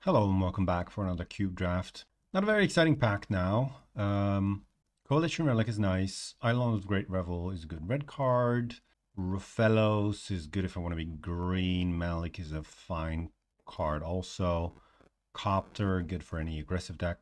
Hello and welcome back for another cube draft. Not a very exciting pack now. Coalition Relic is nice. Island of Great Revel is a good red card. Ruffellos is good if I want to be green. Malik is a fine card also. Copter, good for any aggressive deck.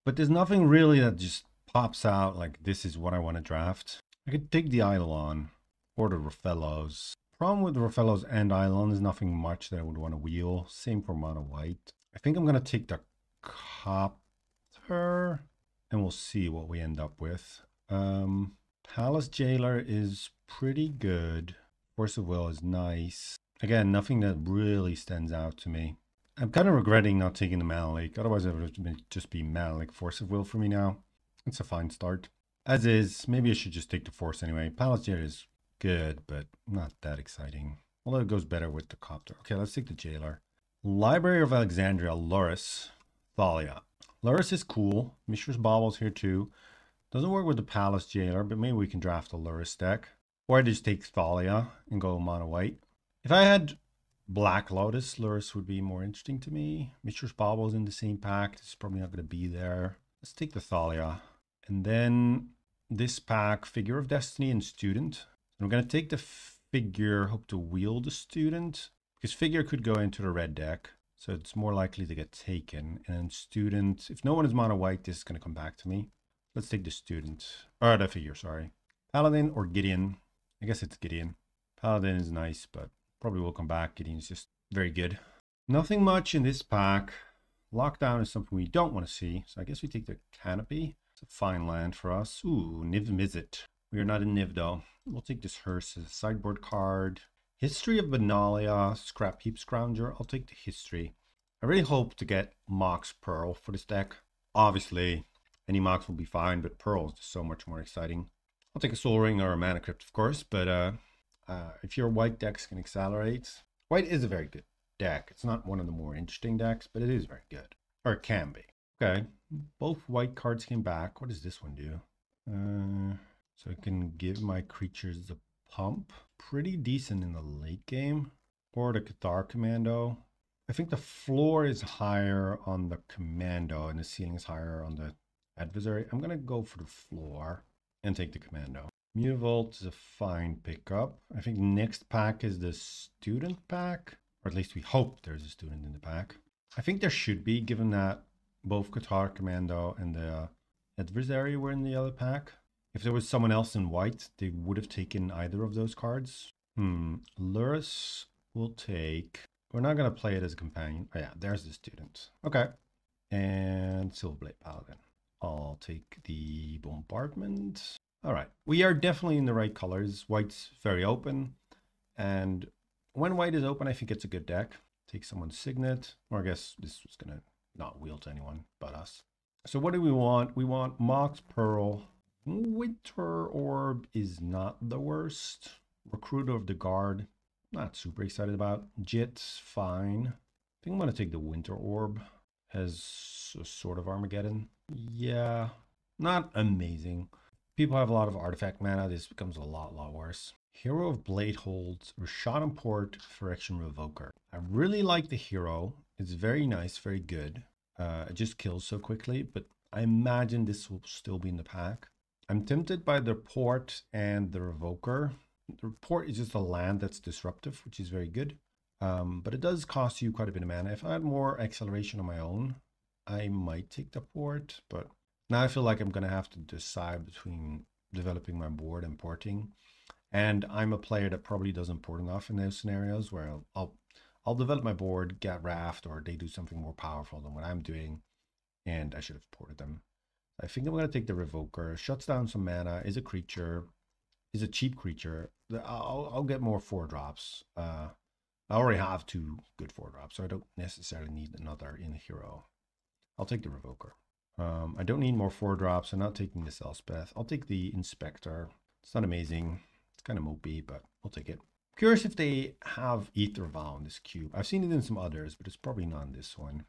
But there's nothing really that just pops out like this is what I want to draft. I could take the Eidolon or the Ruffellos. Problem with Ruffellos and Eidolon is nothing much that I would want to wheel. Same for mono white. I think I'm going to take the Copter and we'll see what we end up with. Palace Jailer is pretty good. Force of Will is nice. Again, nothing that really stands out to me. I'm kind of regretting not taking the Malik. Otherwise, it would just be Malik Force of Will for me now. It's a fine start. As is, maybe I should just take the Force anyway. Palace Jailer is good, but not that exciting. Although it goes better with the Copter. Okay, let's take the Jailer. Library of Alexandria, Loris, Thalia. Loris is cool. Mishra's Baubles here too. Doesn't work with the Palace Jailer, but maybe we can draft a Loris deck. Or I just take Thalia and go mono white. If I had Black Lotus, Loris would be more interesting to me. Mishra's Baubles in the same pack. It's probably not going to be there. Let's take the Thalia. And then this pack, Figure of Destiny and Student. I'm going to take the Figure, hope to wield the Student. Because Figure could go into the red deck, so it's more likely to get taken. And Student, if no one is mono white, this is going to come back to me. Let's take the Student, or the Figure, sorry. Paladin or Gideon. I guess it's Gideon. Paladin is nice, but probably will come back. Gideon is just very good. Nothing much in this pack. Lockdown is something we don't want to see, so I guess we take the Canopy. It's a fine land for us. Ooh, Niv Mizzet. We are not in Niv though. We'll take this Hearse as a sideboard card. History of Benalia, Scrap Heap Scrounger. I'll take the History. I really hope to get Mox Pearl for this deck. Obviously, any Mox will be fine, but Pearl is just so much more exciting. I'll take a Soul Ring or a Mana Crypt, of course, but if your white decks can accelerate, white is a very good deck. It's not one of the more interesting decks, but it is very good. Or it can be. Okay, both white cards came back. What does this one do? So I can give my creatures a pump. Pretty decent in the late game. Or the Cathar Commando. I think the floor is higher on the Commando and the ceiling is higher on the Adversary. I'm going to go for the floor and take the Commando. Mutavault is a fine pickup. I think next pack is the Student pack. Or at least we hope there's a Student in the pack. I think there should be, given that both Cathar Commando and the Adversary were in the other pack. If there was someone else in white, they would have taken either of those cards. Luris will take... We're not going to play it as a companion. Oh yeah, there's the Student. Okay. And Silverblade Paladin. I'll take the Bombardment. All right. We are definitely in the right colors. White's very open. And when white is open, I think it's a good deck. Take someone's Signet. Or I guess this was going to not wheel to anyone but us. So what do we want? We want Mox Pearl. Winter Orb is not the worst. Recruiter of the Guard, not super excited about. Jit's fine. I think I'm going to take the Winter Orb. Has a sort of Armageddon. Yeah, not amazing. People have a lot of artifact mana. This becomes a lot worse. Hero of Bladeholds, Rashad and Port, Phyrexian Revoker. I really like the hero. It's very nice, very good. It just kills so quickly, but I imagine this will still be in the pack. I'm tempted by the Port and the Revoker. The Port is just a land that's disruptive, which is very good. But it does cost you quite a bit of mana. If I had more acceleration on my own, I might take the Port. But now I feel like I'm going to have to decide between developing my board and porting. And I'm a player that probably doesn't port enough in those scenarios where I'll develop my board, get Raft, or they do something more powerful than what I'm doing. And I should have ported them. I think I'm going to take the Revoker. Shuts down some mana, is a creature, is a cheap creature. I'll get more 4-drops. I already have 2 good 4-drops, so I don't necessarily need another in a hero. I'll take the Revoker. I don't need more 4-drops. I'm not taking this Elspeth. I'll take the Inspector. It's not amazing. It's kind of mopey, but I'll take it. Curious if they have Aether Vow in this cube. I've seen it in some others, but it's probably not in this one.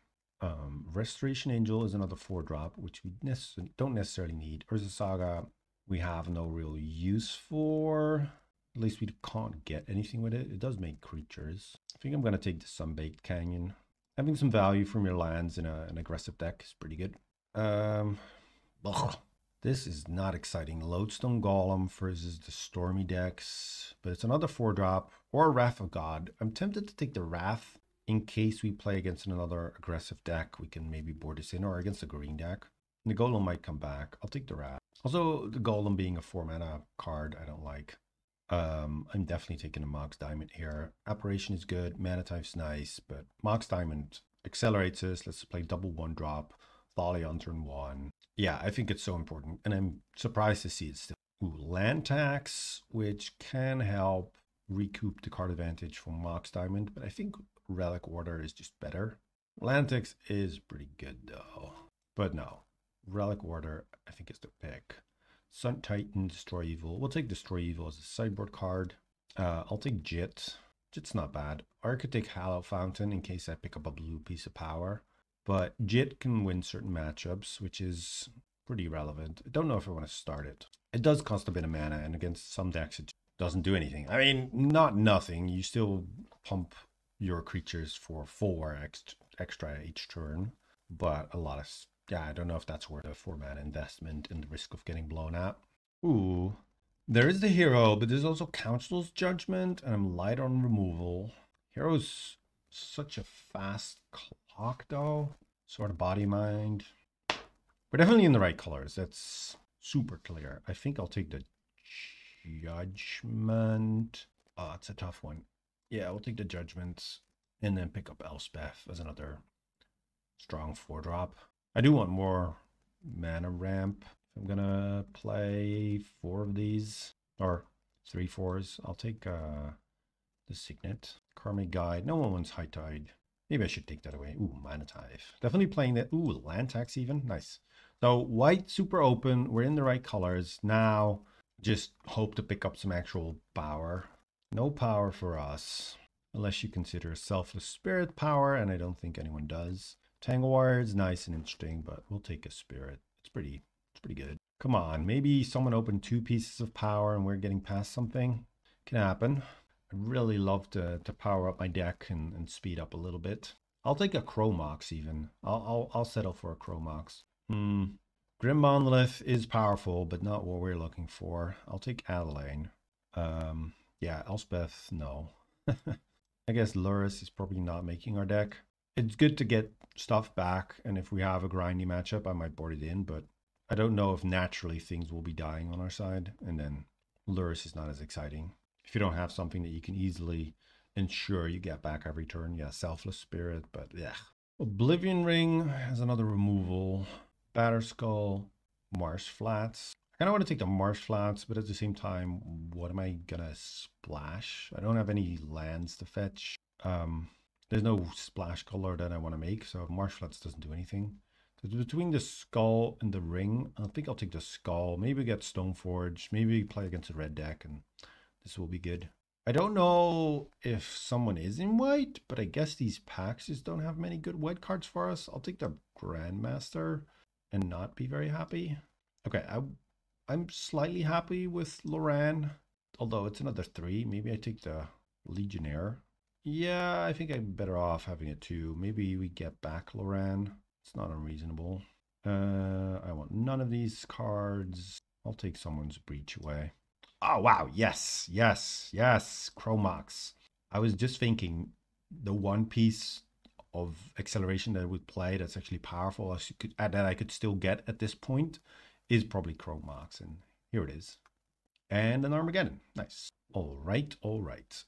Restoration Angel is another 4-drop, which we don't necessarily need. Urza Saga, we have no real use for. At least we can't get anything with it. It does make creatures. I think I'm going to take the Sunbaked Canyon. Having some value from your lands in an aggressive deck is pretty good. Ugh. This is not exciting. Lodestone Golem versus the Stormy decks, but it's another 4-drop or Wrath of God. I'm tempted to take the Wrath in case we play against another aggressive deck. We can maybe board this in, or against a green deck. And the Golem might come back. I'll take the Wrath. Also, the Golem being a 4-mana card, I don't like. I'm definitely taking a Mox Diamond here. Apparition is good, mana type's nice, but Mox Diamond accelerates us. Let's play double 1-drop, volley on turn 1. Yeah, I think it's so important, and I'm surprised to see it still. Ooh, land tax, which can help recoup the card advantage from Mox Diamond, but I think Relic Order is just better. Land tax is pretty good though, but no, Relic Order I think is the pick. Sun Titan, Destroy Evil. We'll take Destroy Evil as a sideboard card. I'll take Jit. Jit's not bad. Or I could take Hallow Fountain in case I pick up a blue piece of power. But Jit can win certain matchups, which is pretty relevant. I don't know if I want to start it. It does cost a bit of mana, and against some decks it doesn't do anything. I mean, not nothing. You still pump your creatures for 4 extra each turn, but a lot of... yeah, I don't know if that's worth a 4-mana investment and the risk of getting blown out. Ooh, there is the hero, but there's also Council's Judgment, and I'm light on removal. Hero's such a fast clock, though. Sort of body mind. We're definitely in the right colors. That's super clear. I think I'll take the Judgment. Oh, it's a tough one. Yeah, we'll take the Judgment and then pick up Elspeth as another strong 4-drop. I do want more mana ramp. If I'm gonna play 4 of these, or 3 4s, I'll take the Signet. Karmic Guide. No one wants High Tide. Maybe I should take that away. Ooh, Mana Tithe. Definitely playing that. Ooh, Land Tax even. Nice. So white, super open. We're in the right colors. Now, just hope to pick up some actual power. No power for us, unless you consider Selfless Spirit power, and I don't think anyone does. Tangle Wire is nice and interesting, but we'll take a Spirit. It's pretty good. Come on, maybe someone opened 2 pieces of power and we're getting past something. Can happen. I'd really love to power up my deck and speed up a little bit. I'll take a Chromox even. I'll settle for a Chromox. Grim Monolith is powerful, but not what we're looking for. I'll take Adelaine. Yeah, Elspeth, no. I guess Luris is probably not making our deck. It's good to get stuff back, and if we have a grindy matchup, I might board it in, but I don't know if naturally things will be dying on our side, and then Luris is not as exciting. If you don't have something that you can easily ensure you get back every turn, yeah, Selfless Spirit, but yeah. Oblivion Ring has another removal. Batterskull, Marsh Flats. I kind of want to take the Marsh Flats, but at the same time, what am I gonna splash? I don't have any lands to fetch. There's no splash color that I want to make, so Marsh Flats doesn't do anything. So between the Skull and the Ring, I think I'll take the Skull. Maybe get Stoneforge. Maybe play against a red deck, and this will be good. I don't know if someone is in white, but I guess these packs just don't have many good white cards for us. I'll take the Grandmaster and not be very happy. Okay, I'm slightly happy with Loran, although it's another 3. Maybe I take the Legionnaire. Yeah, I think I'm better off having it too. Maybe we get back Loran. It's not unreasonable. I want none of these cards. I'll take someone's Breach away. Oh, wow. Yes, yes, yes. Chromox. I was just thinking the one piece of acceleration that I would play that's actually powerful that I could still get at this point is probably Chromox, and here it is. And an Armageddon. Nice. All right, all right.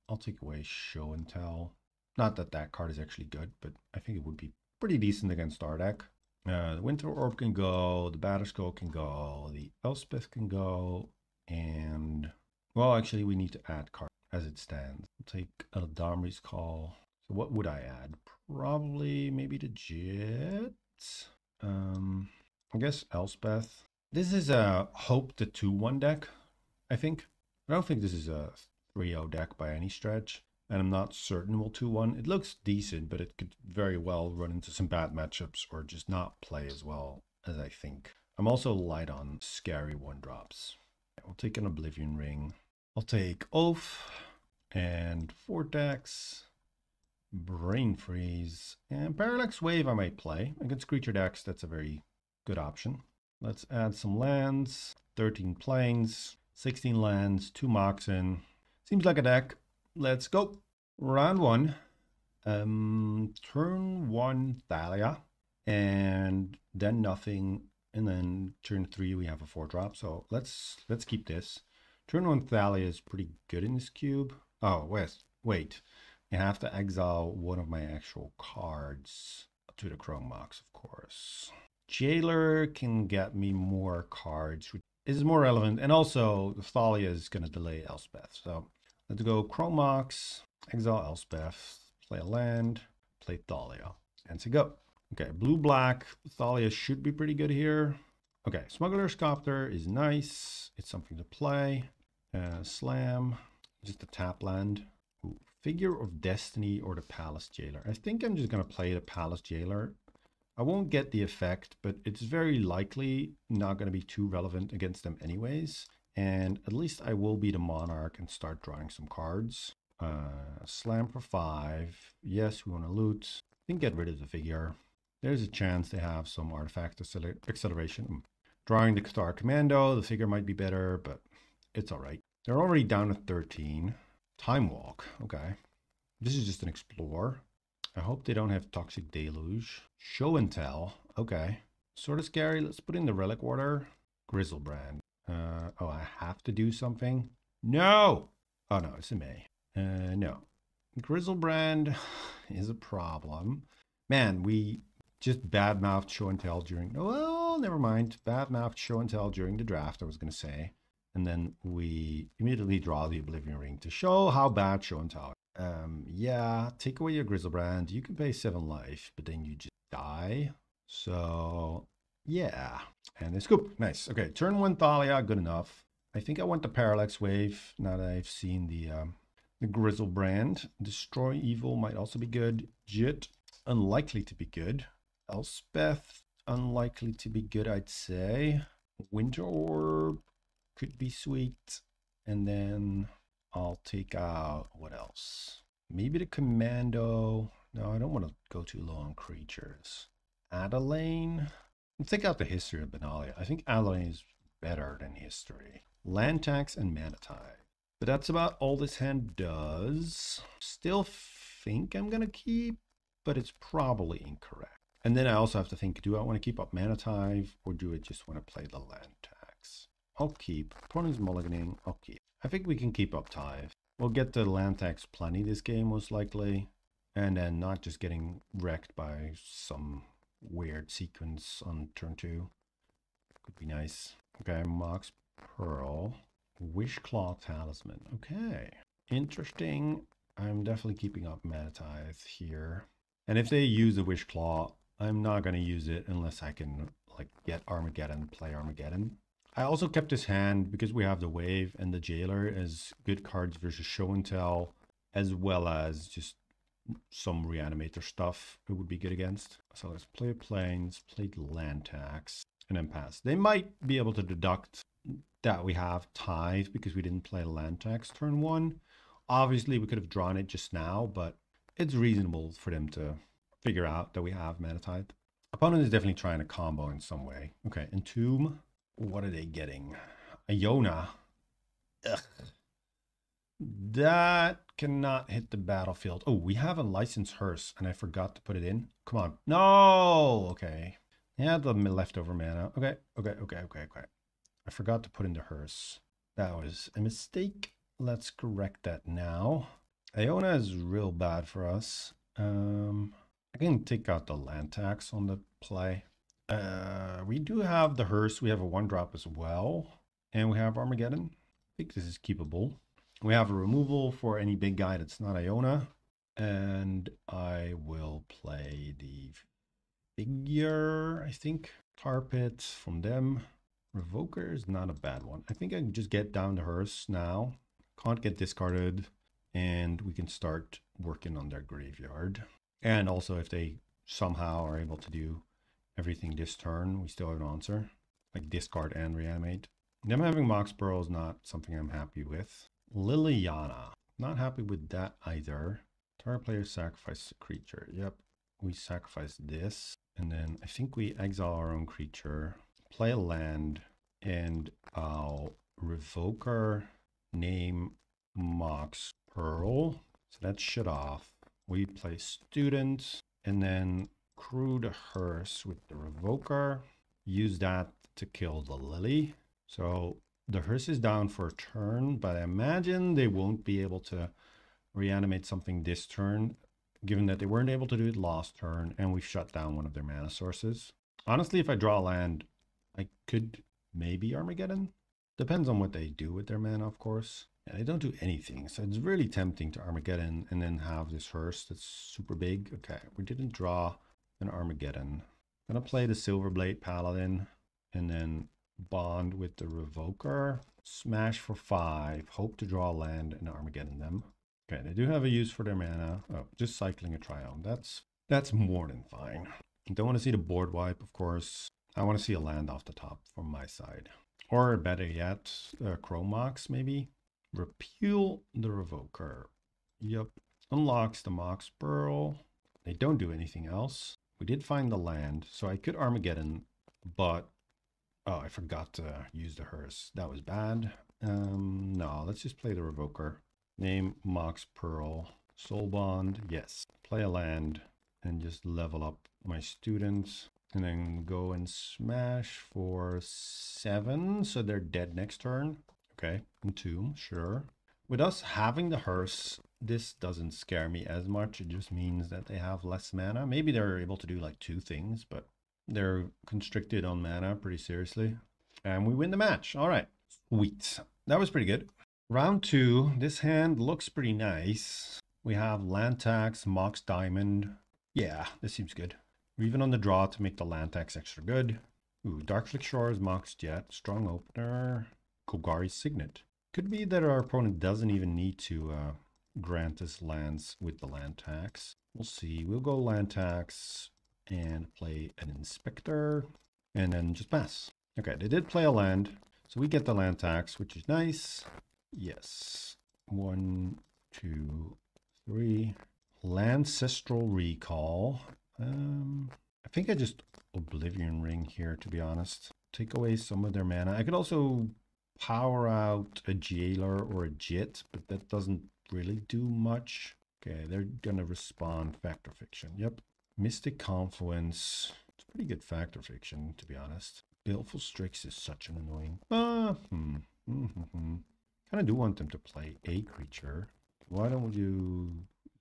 I'll take away Show and Tell. Not that that card is actually good, but I think it would be pretty decent against our deck. The Winter Orb can go, the Batterskull can go, the Elspeth can go, and... well, actually, we need to add cards as it stands. I'll take Eldamri's Call. So what would I add? Probably maybe the Jet. I guess Elspeth. This is a Hope the 2-1 deck, I think. I don't think this is a 3-0 deck by any stretch, and I'm not certain we'll 2-1. It looks decent, but it could very well run into some bad matchups or just not play as well as I think. I'm also light on scary 1-drops. We'll take an Oblivion Ring. I'll take Oath and Vortex. Brain Freeze. And Parallax Wave I might play. Against creature decks, that's a very good option. Let's add some lands. 13 planes, 16 lands, 2 Moxen. Seems like a deck. Let's go. Round 1. Turn 1 Thalia. And then nothing. And then turn 3 we have a 4-drop. So let's keep this. Turn 1 Thalia is pretty good in this cube. Oh, wait. I have to exile one of my actual cards to the Chrome Mox, of course. Jailer can get me more cards, which is more relevant. And also, Thalia is going to delay Elspeth. So let's go Chrome Mox, exile Elspeth, play a land, play Thalia, and to go. Okay, blue-black, Thalia should be pretty good here. Okay, Smuggler's Copter is nice. It's something to play. Slam, just a tap land. Ooh, Figure of Destiny or the Palace Jailer. I think I'm just going to play the Palace Jailer. I won't get the effect, but it's very likely not going to be too relevant against them anyways. And at least I will be the Monarch and start drawing some cards. Slam for 5. Yes, we want to loot. I think get rid of the figure. There's a chance they have some artifact acceleration. Drawing the Star Commando, the figure might be better, but it's all right. They're already down at 13. Time Walk, okay. This is just an Explore. I hope they don't have Toxic Deluge. Show and Tell, okay. Sort of scary. Let's put in the Relic Order. Grizzlebrand. Oh, I have to do something? No! Oh, no, it's a May. No. Grizzlebrand is a problem. Man, we just bad-mouthed Show and Tell during... Well, never mind. Bad-mouthed Show and Tell during the draft, I was going to say. And then we immediately draw the Oblivion Ring to show how bad Show and Tell. Yeah, take away your Grizzlebrand. You can pay 7 life, but then you just die. So, yeah. And they scoop. Nice. Okay, turn 1 Thalia, good enough. I think I want the Parallax Wave now that I've seen the Grizzlebrand. Destroy Evil might also be good. Jit, unlikely to be good. Elspeth, unlikely to be good, I'd say. Winter Orb could be sweet. And then I'll take out, what else? Maybe the Commando. No, I don't want to go too low on creatures. Adelaine. Let's take out the History of Benalia. I think Adelaine is better than History. Land Tax and Mana Tide. But that's about all this hand does. Still think I'm going to keep, but it's probably incorrect. And then I also have to think, do I want to keep up Mana Tide or do I just want to play the Land Tax? I'll keep. Opponent's mulliganing. I'll keep. I think we can keep up Tithe. We'll get the land tax plenty this game, most likely. And then not just getting wrecked by some weird sequence on turn 2. Could be nice. Okay, Mox Pearl. Wishclaw Talisman. Okay. Interesting. I'm definitely keeping up Mana Tithe here. And if they use the Wishclaw, I'm not going to use it unless I can like get Armageddon, play Armageddon. I also kept this hand because we have the Wave and the Jailer as good cards versus Show and Tell, as well as just some Reanimator stuff it would be good against. So let's play Plains, play Land Tax, and then pass. They might be able to deduct that we have Tithe because we didn't play Land Tax turn 1. Obviously, we could have drawn it just now, but it's reasonable for them to figure out that we have Mana Tithe. Opponent is definitely trying to combo in some way. Okay, Entomb. What are they getting? Iona. Ugh. That cannot hit the battlefield. Oh, we have a licensed hearse, and I forgot to put it in. Come on. No! Okay. Yeah, the leftover mana. Okay. I forgot to put in the hearse. That was a mistake. Let's correct that now. Iona is real bad for us. I can take out the land tax on the play. We do have the hearse. We have a 1-drop as well. And we have Armageddon. I think this is keepable. We have a removal for any big guy that's not Iona. And I will play the figure, I think. Tar Pit from them. Revoker is not a bad one. I think I can just get down the hearse now. Can't get discarded. And we can start working on their graveyard. And also if they somehow are able to do everything this turn, we still have an answer. Like discard and reanimate. Them having Mox Pearl is not something I'm happy with. Liliana. Not happy with that either. Target player sacrifices a creature. Yep. We sacrifice this. And then I think we exile our own creature, play a land, and I'll Revoker, name Mox Pearl. So that's shut off. We play Student, and then crew the Hearse with the Revoker. Use that to kill the Lily. So the Hearse is down for a turn, but I imagine they won't be able to reanimate something this turn, given that they weren't able to do it last turn, and we've shut down one of their mana sources. Honestly, if I draw a land, I could maybe Armageddon. Depends on what they do with their mana, of course. Yeah, they don't do anything, so it's really tempting to Armageddon and then have this Hearse that's super big. Okay, we didn't draw an Armageddon. Gonna play the Silverblade Paladin and then bond with the Revoker. Smash for 5. Hope to draw land and Armageddon them. Okay, they do have a use for their mana. Oh, just cycling a Triumph. That's more than fine. Don't want to see the board wipe, of course. I want to see a land off the top from my side. Or better yet, Chrome Mox maybe. Repeal the Revoker. Yep. Unlocks the Mox Pearl. They don't do anything else. We did find the land, so I could Armageddon, but oh, I forgot to use the Hearse. That was bad. No, let's just play the Revoker. Name Mox Pearl. Soul Bond, yes. Play a land and just level up my students. And then go and smash for 7, so they're dead next turn. Okay, Entomb, sure. With us having the Hearse, this doesn't scare me as much. It just means that they have less mana. Maybe they're able to do like 2 things, but they're constricted on mana pretty seriously. And we win the match. All right, sweet. That was pretty good. Round 2, this hand looks pretty nice. We have land tax, Mox Diamond. Yeah, this seems good. We're even on the draw to make the land tax extra good. Ooh, Darkflick Shores, Mox Jet, Strong Opener, Kogari's Signet. Could be that our opponent doesn't even need to grant us lands with the land tax. We'll see. We'll go land tax and play an Inspector and then just pass. Okay, they did play a land, so we get the land tax, which is nice. Yes. 1, 2, 3. Ancestral Recall. I think I just Oblivion Ring here, to be honest. Take away some of their mana. I could also power out a Jailer or a Jit, but that doesn't really do much. Okay, they're gonna respond Factor Fiction. Yep. Mystic Confluence. It's pretty good Factor Fiction, to be honest. Baleful Strix is such an annoying. Kind of do want them to play a creature. Why don't we do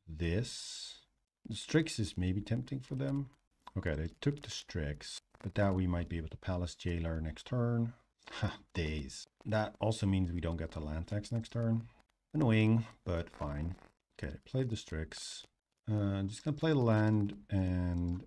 this? The Strix is maybe tempting for them. Okay, they took the Strix, but now we might be able to Palace Jailer next turn. Ha, days. That also means we don't get the land tax next turn. Annoying, but fine. Okay, they played the Strix. I'm just gonna play the land and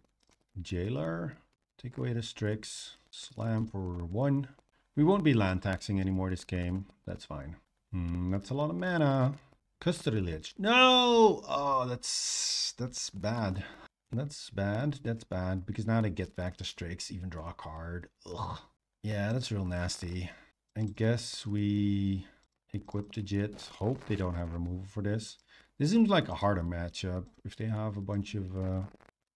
Jailer. Take away the Strix. Slam for 1. We won't be land taxing anymore this game. That's fine. That's a lot of mana. Custody Lich. No! Oh, that's bad. That's bad. Because now they get back the Strix, even draw a card. Ugh. Yeah, that's real nasty. I guess we equip the Jit. Hope they don't have removal for this. This seems like a harder matchup if they have a bunch of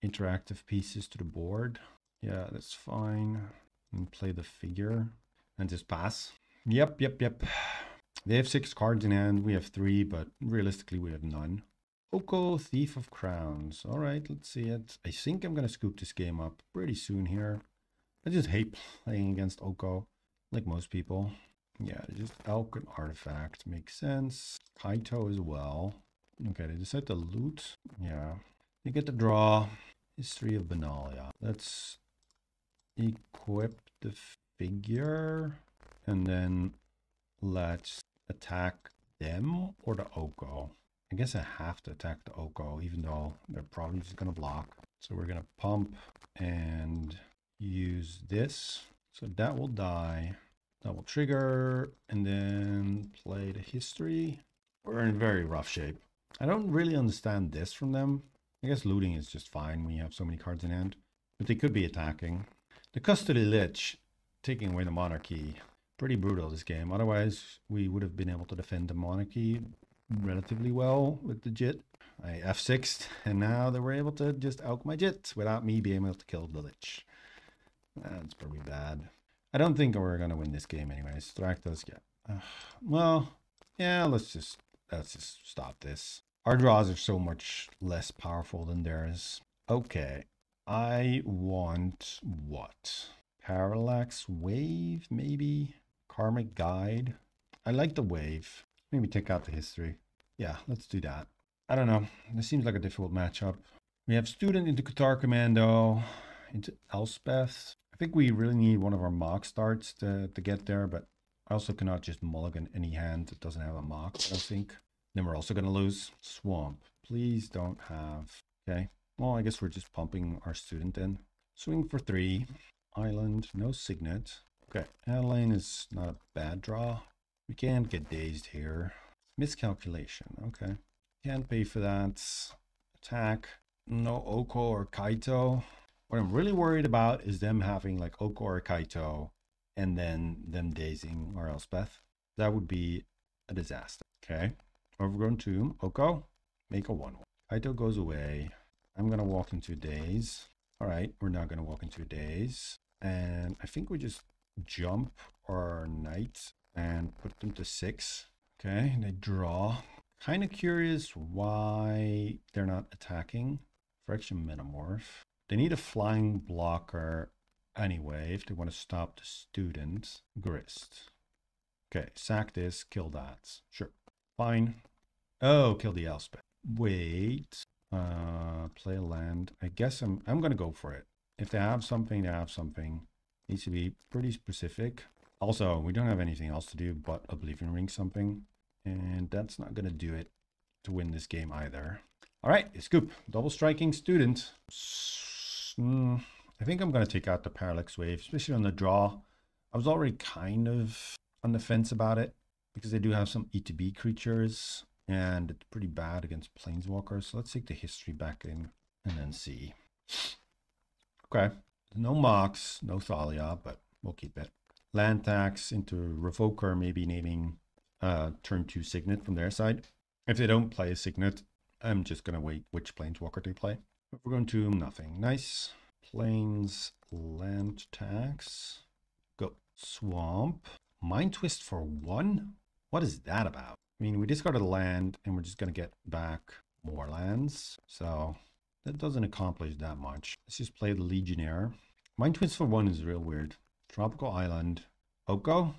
interactive pieces to the board. Yeah, that's fine. And play the figure and just pass. Yep. They have 6 cards in hand. We have 3, but realistically we have none. Oko, Thief of Crowns. All right, let's see it. I think I'm going to scoop this game up pretty soon here. I just hate playing against Oko, like most people. Yeah, just Elk and Artifact. Makes sense. Kaito as well. Okay, they decide to loot. Yeah. You get the draw. History of Benalia. Let's equip the figure. And then let's attack them or the Oko. I guess I have to attack the Oko, even though they're probably just going to block. So we're going to pump and use this. So that will die. That will trigger. And then play the history. We're in very rough shape. I don't really understand this from them. I guess looting is just fine when you have so many cards in hand. But they could be attacking. The Custody Lich, taking away the Monarchy. Pretty brutal this game. Otherwise, we would have been able to defend the Monarchy relatively well with the JIT. I F6'd, and now they were able to just out my JIT without me being able to kill the Lich. That's probably bad. I don't think we're gonna win this game anyways. Thractos, yeah. Well, yeah, let's just stop this. Our draws are so much less powerful than theirs. Okay, I want what? Parallax Wave, maybe? Karmic Guide. I like the wave. Maybe take out the history. Yeah, let's do that. I don't know. This seems like a difficult matchup. We have Student into Qatar Commando, into Elspeth. I think we really need one of our mock starts to get there, but I also cannot just mulligan any hand that doesn't have a mock, I don't think. Then we're also going to lose. Swamp. Please don't have... Okay. Well, I guess we're just pumping our student in. Swing for 3. Island. No signet. Okay. Adeline is not a bad draw. We can't get dazed here. Miscalculation. Okay. Can't pay for that. Attack. No Oko or Kaito. What I'm really worried about is them having like Oko or Kaito and then them dazing or Elspeth. That would be a disaster. Okay. Overgrown Tomb. Oko. Make a 1-1. Kaito goes away. I'm going to walk into a daze. All right. We're not going to walk into a daze. And I think we just jump our knight and put them to 6. Okay. They draw. Kind of curious why they're not attacking. Friction Metamorph. They need a flying blocker anyway if they want to stop the student. Grist. Okay, sack this, kill that. Sure. Fine. Oh, kill the Elspeth. Wait. Play a land. I guess I'm gonna go for it. If they have something, they have something. Needs to be pretty specific. Also, we don't have anything else to do but Oblivion Ring something. And that's not gonna do it to win this game either. All right, scoop. Double striking student. I think I'm going to take out the Parallax Wave, especially on the draw. I was already kind of on the fence about it because they do have some E2B creatures and it's pretty bad against Planeswalkers. So let's take the history back in and then see. Okay, no Mox, no Thalia, but we'll keep it. Land tax into Revoker, maybe naming turn 2 Signet from their side. If they don't play a Signet, I'm just going to wait which Planeswalker they play. But we're going to nothing. Nice. Plains land tax. Go. Swamp. Mind Twist for 1? What is that about? I mean, we discarded a land and we're just going to get back more lands. So that doesn't accomplish that much. Let's just play the Legionnaire. Mind Twist for 1 is real weird. Tropical Island. Oko.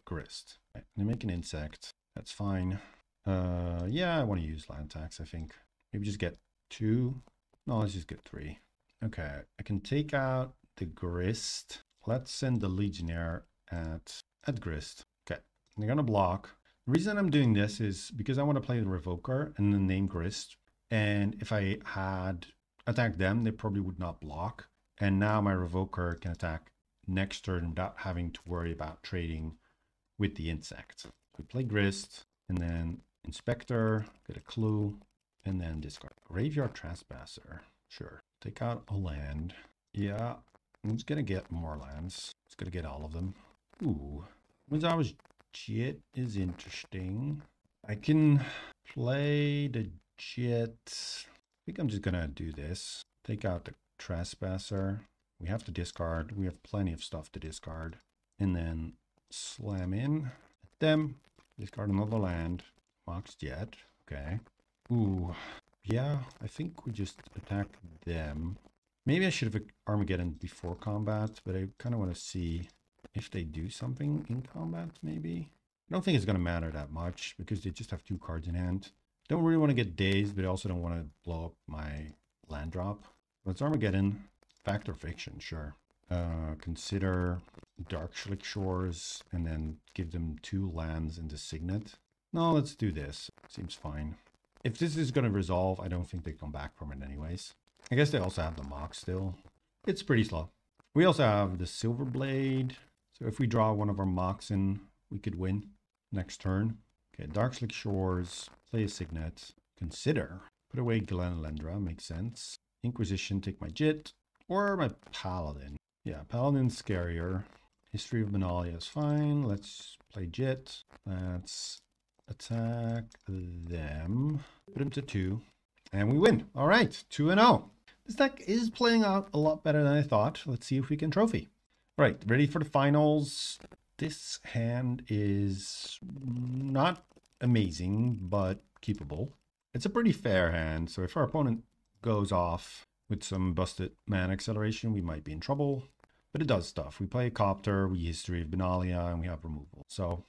Grist. Right. They make an insect. That's fine. Yeah, I want to use land tax, I think. Maybe just get 2. No, let's just get 3. Okay, I can take out the Grist. Let's send the Legionnaire at Grist. Okay, they're going to block. The reason I'm doing this is because I want to play the Revoker and then name Grist. And if I had attacked them, they probably would not block. And now my Revoker can attack next turn without having to worry about trading with the insect. We play Grist and then Inspector, get a clue, and then discard. Graveyard Trespasser. Sure. Take out a land. Yeah, it's gonna get more lands. It's gonna get all of them. Ooh. Mizawa's Jit is interesting. I can play the Jit. I think I'm just gonna do this. Take out the Trespasser. We have to discard. We have plenty of stuff to discard. And then slam in at them. Discard another land. Mox Jet. Okay. Ooh. Yeah, I think we just attack them. Maybe I should have Armageddon before combat, but I kind of want to see if they do something in combat, maybe. I don't think it's going to matter that much because they just have 2 cards in hand. Don't really want to get dazed, but I also don't want to blow up my land drop. Let's Armageddon. Fact or fiction, sure. Consider Darkslick Shores and then give them 2 lands into Signet. No, let's do this. Seems fine. If this is going to resolve, I don't think they come back from it anyways. I guess they also have the Mox still. It's pretty slow. We also have the Silver Blade. So if we draw one of our Mox in, we could win next turn. Okay, Darkslick Shores. Play a Signet. Consider. Put away Glenelendra. Makes sense. Inquisition. Take my Jit. Or my Paladin. Yeah, Paladin's scarier. History of Benalia is fine. Let's play Jit. Let's attack them, put them to 2, and we win. All right, 2-0. This deck is playing out a lot better than I thought. Let's see if we can trophy. All right, ready for the finals. This hand is not amazing, but keepable. It's a pretty fair hand, so if our opponent goes off with some busted mana acceleration, we might be in trouble. But it does stuff. We play Copter, we History of Benalia, and we have removal. So,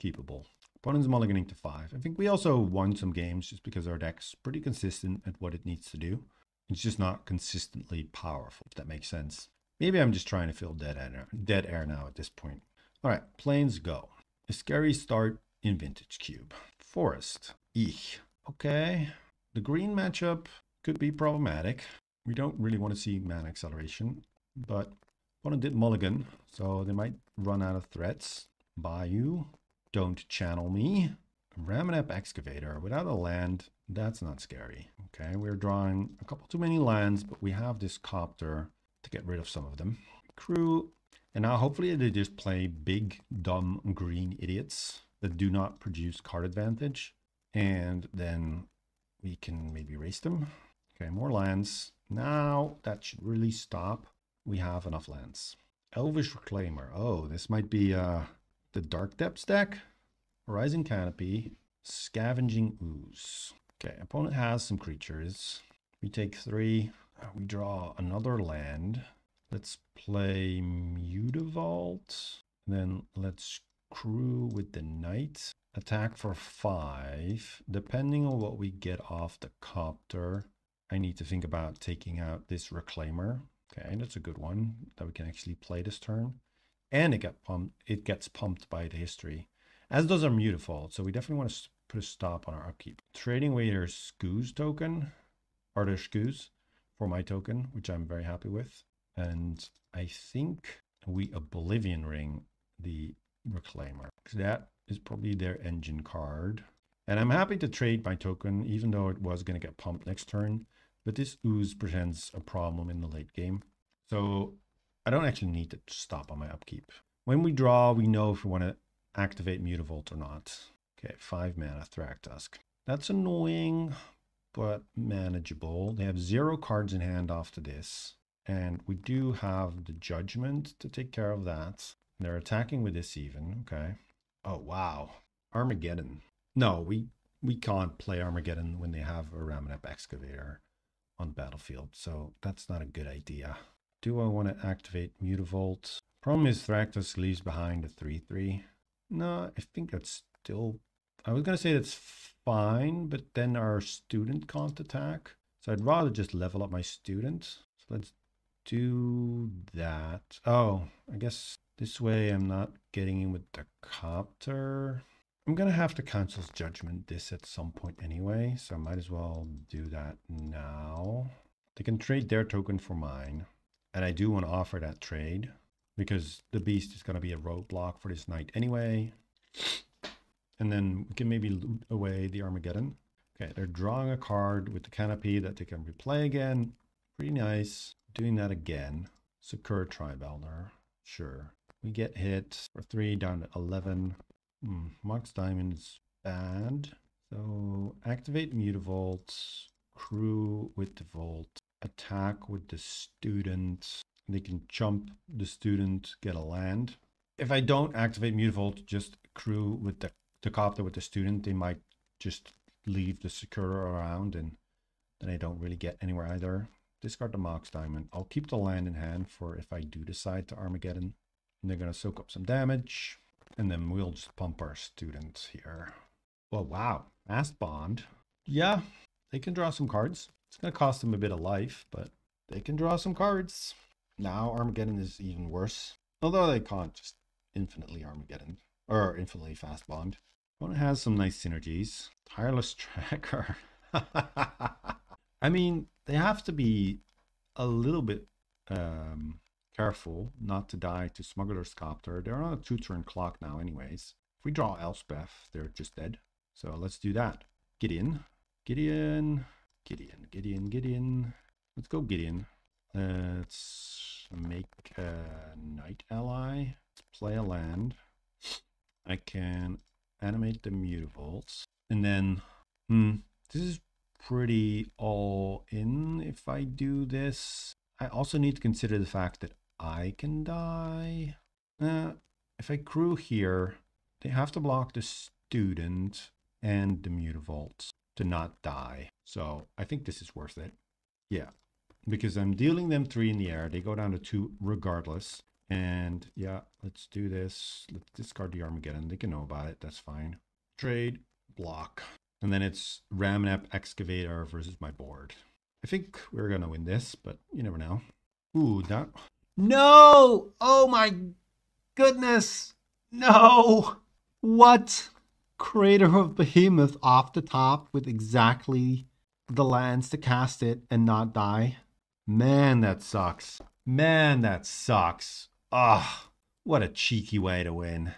keepable. Opponent's mulliganing to 5. I think we also won some games just because our deck's pretty consistent at what it needs to do. It's just not consistently powerful, if that makes sense. Maybe I'm just trying to fill dead air now at this point. All right, Plains go. A scary start in Vintage Cube. Forest. Eek. Okay. The green matchup could be problematic. We don't really want to see mana acceleration, but opponent did mulligan, so they might run out of threats. Bayou. Don't channel me. Ramanep Excavator without a land. That's not scary. Okay, we're drawing a couple too many lands, but we have this Copter to get rid of some of them. Crew. And now hopefully they just play big, dumb, green idiots that do not produce card advantage. And then we can maybe race them. Okay, more lands. Now that should really stop. We have enough lands. Elvish Reclaimer. Oh, this might be the Dark Depths deck. Rising Canopy. Scavenging Ooze. Okay, opponent has some creatures. We take 3. We draw another land. Let's play Mutavault. Then let's crew with the Knight. Attack for 5. Depending on what we get off the Copter, I need to think about taking out this Reclaimer. Okay, that's a good one that we can actually play this turn. And it gets pumped by the history, as does our Mutavault. So we definitely want to put a stop on our upkeep. Trading away their Skoos token, or their Skoos, for my token, which I'm very happy with. And I think we Oblivion Ring the Reclaimer, because that is probably their engine card. And I'm happy to trade my token, even though it was going to get pumped next turn. But this Ooze presents a problem in the late game. So I don't actually need to stop on my upkeep. When we draw, we know if we want to activate Mutavault or not. Okay, 5 mana Thragtusk. That's annoying, but manageable. They have 0 cards in hand after this. And we do have the Judgment to take care of that. They're attacking with this even. Okay. Oh, wow. Armageddon. No, we can't play Armageddon when they have a Ramanep Excavator on battlefield. So that's not a good idea. Do I want to activate Mutavault? Problem is Thragtusk leaves behind a 3/3. No, I think that's still... I was going to say that's fine, but then our student can't attack. So I'd rather just level up my student. So let's do that. Oh, I guess this way I'm not getting in with the Copter. I'm going to have to cancel Judgment this at some point anyway, so I might as well do that now. They can trade their token for mine, and I do want to offer that trade because the Beast is going to be a roadblock for this Knight anyway. And then we can maybe loot away the Armageddon. Okay, they're drawing a card with the Canopy that they can replay again. Pretty nice. Doing that again. Secure Tribe Elder. Sure. We get hit for 3 down to 11. Mox Diamond is bad. So activate Mutavault. Crew with the Vault. Attack with the student. They can jump the student, get a land. If I don't activate Mutavault, just crew with the Copter with the student, they might just leave the Secure around, and then I don't really get anywhere either. Discard the Mox Diamond. I'll keep the land in hand for if I do decide to Armageddon. And they're going to soak up some damage. And then we'll just pump our students here. Well, wow. Fast Bond. Yeah, they can draw some cards. It's going to cost them a bit of life, but they can draw some cards. Now Armageddon is even worse. Although they can't just infinitely Armageddon. Or infinitely Fast Bond. One has some nice synergies. Tireless Tracker. I mean, they have to be a little bit careful not to die to Smuggler's Copter. They're on a 2-turn clock now anyways. If we draw Elspeth, they're just dead. So let's do that. Gideon. Gideon. Gideon. Gideon. Gideon. Let's go Gideon. Let's make a Knight ally. Let's play a land. I can animate the mutavaults. And then, this is pretty all in if I do this. I also need to consider the fact that I can die. If I crew here, they have to block the student and the mutavaults to not die. So I think this is worth it. Yeah, because I'm dealing them 3 in the air. They go down to 2 regardless. And yeah, let's do this. Let's discard the Armageddon. They can know about it. That's fine. Trade, block. And then it's Ramnap Excavator versus my board. I think we're going to win this, but you never know. Ooh, that... No! Oh my goodness! No! What? Crater of Behemoth off the top with exactly the lands to cast it and not die. Man, that sucks. Man, that sucks. Ah, what a cheeky way to win.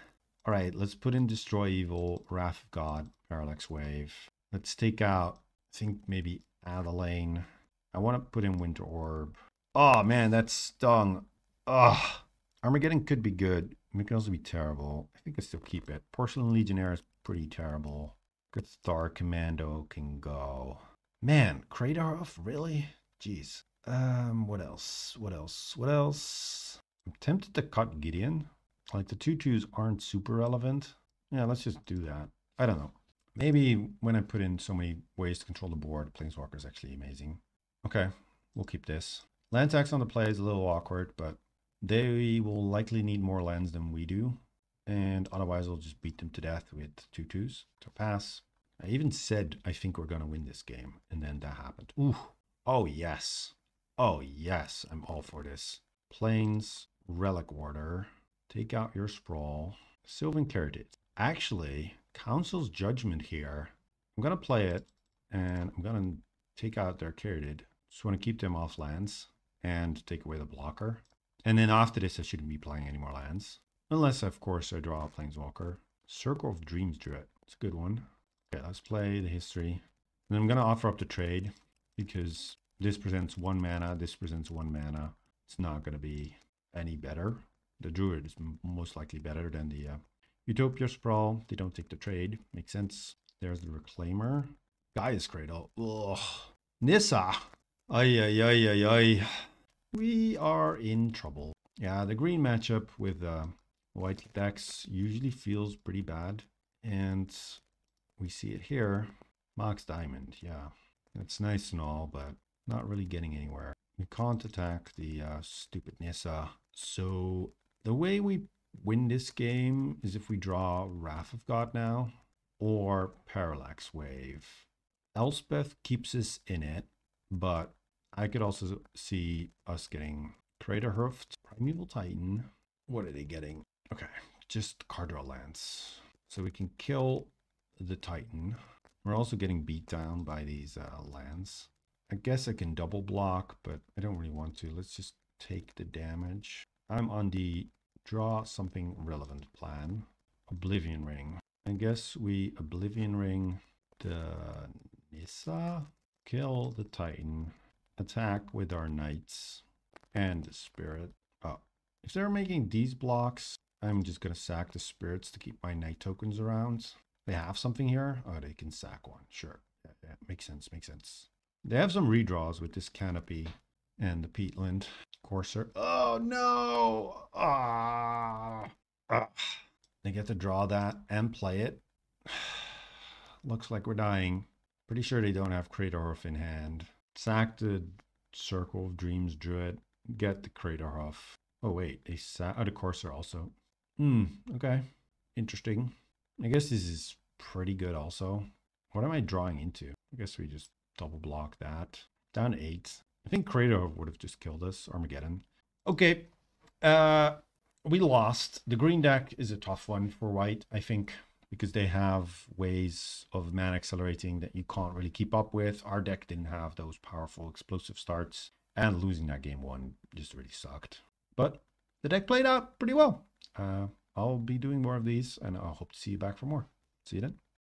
All right, let's put in Destroy Evil, Wrath of God, Parallax Wave. Let's take out, I think maybe Adelaine. I want to put in Winter Orb. Oh man, that stung. Ah, Armageddon could be good. It can also be terrible. I think I still keep it. Porcelain Legionnaire is pretty terrible. Good Star Commando can go. Man, Kratarov, really? Jeez. What else? What else? What else? I'm tempted to cut Gideon. Like the 2/2s aren't super relevant. Yeah, let's just do that. I don't know. Maybe when I put in so many ways to control the board, Planeswalker is actually amazing. Okay, we'll keep this. Land tax on the play is a little awkward, but they will likely need more lands than we do. And otherwise, we'll just beat them to death with 2/2s to pass. I even said, I think we're going to win this game. And then that happened. Ooh. Oh, yes. Oh, yes. I'm all for this. Plains, Relic Order. Take out your Sprawl. Sylvan Caryatid. Actually, Council's Judgment here. I'm going to play it. And I'm going to take out their Caryatid. Just want to keep them off lands. And take away the blocker. And then after this, I shouldn't be playing any more lands. Unless, of course, I draw a Planeswalker. Circle of Dreams Druid. It's a good one. Okay, let's play the history. And I'm going to offer up the trade. Because this presents 1 mana. This presents 1 mana. It's not going to be any better. The Druid is most likely better than the Utopia Sprawl. They don't take the trade. Makes sense. There's the Reclaimer. Gaia's Cradle. Ugh. Nissa. Ay, ay, ay, ay, ay. We are in trouble. Yeah, the green matchup with white decks usually feels pretty bad. And we see it here. Mox Diamond, yeah. It's nice and all, but not really getting anywhere. We can't attack the stupid Nissa. So the way we win this game is if we draw Wrath of God now or Parallax Wave. Elspeth keeps us in it, but I could also see us getting Craterhoofed, Primeval Titan. What are they getting? Okay, just Cardinal Lance. So we can kill the Titan. We're also getting beat down by these lands. I guess I can double block, but I don't really want to. Let's just take the damage. I'm on the draw something relevant plan. Oblivion Ring. I guess we Oblivion Ring the Nissa, kill the Titan, attack with our Knights and the Spirit. Oh, if they're making these blocks, I'm just going to sack the Spirits to keep my Knight tokens around. They have something here. Oh, they can sack one. Sure. Yeah, makes sense. Makes sense. They have some redraws with this Canopy and the Peatland Courser. Oh, no. They get to draw that and play it. Looks like we're dying. Pretty sure they don't have Craterhoof in hand. Sack the Circle of Dreams Druid. Get the Craterhoof. Oh, wait. They sack the Courser also. Okay. Interesting. I guess this is pretty good also. What am I drawing into? I guess we just double block that. Down 8. I think Craterhoof would have just killed us. Armageddon. Okay. We lost. The green deck is a tough one for white, I think, because they have ways of mana accelerating that you can't really keep up with. Our deck didn't have those powerful explosive starts, and losing that game 1 just really sucked. But the deck played out pretty well. I'll be doing more of these, and I hope to see you back for more. See you then.